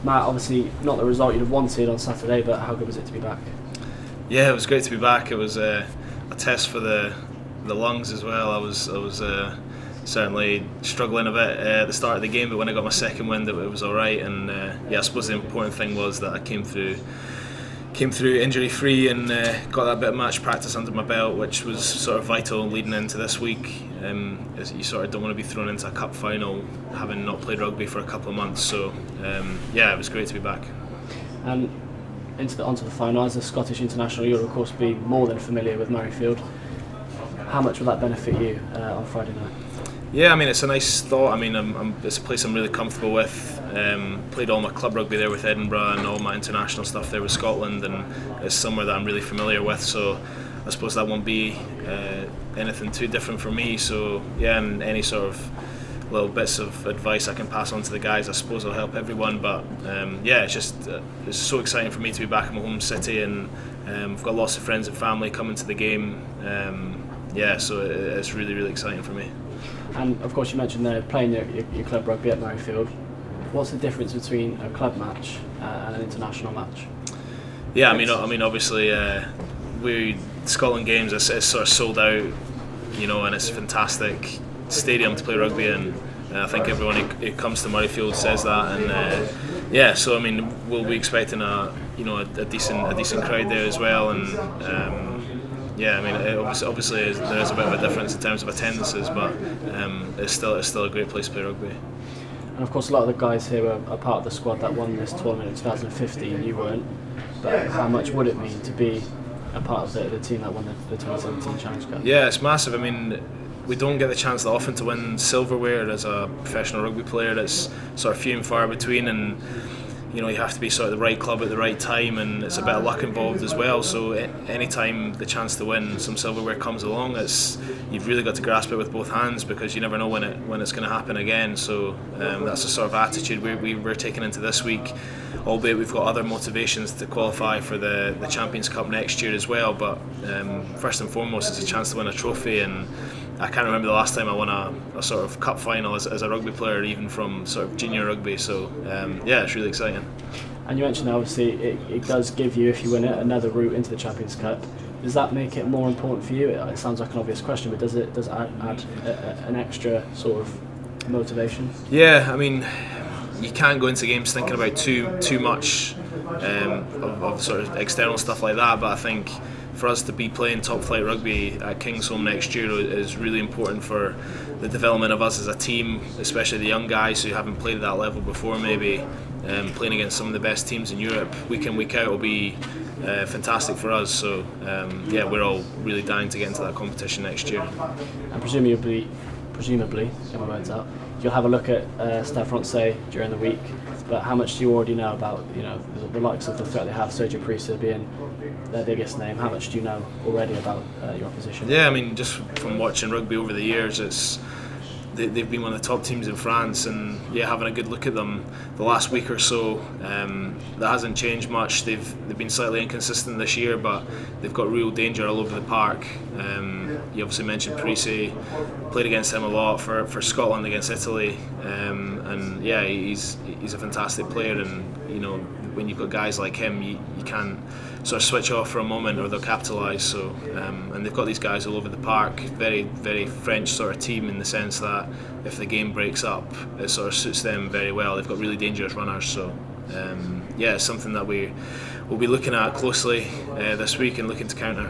Matt, obviously not the result you'd have wanted on Saturday, but how good was it to be back? Yeah, it was great to be back. It was a test for the lungs as well. I was certainly struggling a bit at the start of the game, but when I got my second wind, it was all right. And I suppose the important thing was that I came through injury free and got that bit of match practice under my belt, which was sort of vital leading into this week. As you sort of don't want to be thrown into a cup final having not played rugby for a couple of months. So it was great to be back. And onto the final, as a Scottish international, you'll of course be more than familiar with Murrayfield. How much will that benefit you on Friday night? Yeah, I mean, it's a nice thought. I mean, it's a place I'm really comfortable with. Played all my club rugby there with Edinburgh and all my international stuff there with Scotland, and it's somewhere that I'm really familiar with. So I suppose that won't be anything too different for me. So yeah, and any sort of little bits of advice I can pass on to the guys, I suppose will help everyone. But it's so exciting for me to be back in my home city, and I've got lots of friends and family coming to the game. So it's really, really exciting for me. And of course, you mentioned there playing your club rugby at Murrayfield. What's the difference between a club match and an international match? Yeah, I mean, obviously, Scotland games it's sort of sold out, and it's a fantastic stadium to play rugby in. I think everyone who comes to Murrayfield says that, and so I mean, we'll be expecting a decent crowd there as well, and. I mean, obviously there is a bit of a difference in terms of attendances, but it's still a great place to play rugby. And of course, a lot of the guys here are part of the squad that won this tournament in 2015. You weren't, but how much would it mean to be a part of the team that won the 2017 Challenge Cup? Yeah, it's massive. I mean, we don't get the chance that often to win silverware as a professional rugby player. It's sort of few and far between, and you have to be sort of the right club at the right time, and it's a bit of luck involved as well. So any time the chance to win some silverware comes along, you've really got to grasp it with both hands, because you never know when it's going to happen again. So that's the sort of attitude we're taking into this week, albeit we've got other motivations to qualify for the Champions Cup next year as well. But first and foremost, it's a chance to win a trophy, and I can't remember the last time I won a sort of cup final as a rugby player, even from sort of junior rugby. So it's really exciting. And you mentioned obviously it does give you, if you win it, another route into the Champions Cup. Does that make it more important for you? It sounds like an obvious question, but does it add an extra sort of motivation? Yeah, I mean, you can't go into games thinking about too much of sort of external stuff like that, but I think for us to be playing top flight rugby at Kingsholm next year is really important for the development of us as a team, especially the young guys who haven't played at that level before maybe. Playing against some of the best teams in Europe week in, week out will be fantastic for us. So we're all really dying to get into that competition next year. And presumably, get my words out, you'll have a look at Stade Francais during the week. But how much do you already know about the likes of the threat they have, Sergio Parisse being their biggest name? How much do you know already about your opposition? Yeah, I mean, just from watching rugby over the years, they've been one of the top teams in France, and having a good look at them the last week or so, that hasn't changed much. They've been slightly inconsistent this year, but they've got real danger all over the park. You obviously mentioned Parisse, played against him a lot for Scotland against Italy, and he's a fantastic player, and when you've got guys like him, you can't sort of switch off for a moment or they'll capitalise. So and they've got these guys all over the park, very, very French sort of team, in the sense that if the game breaks up, it sort of suits them very well. They've got really dangerous runners, so it's something that we'll be looking at closely this week and looking to counter.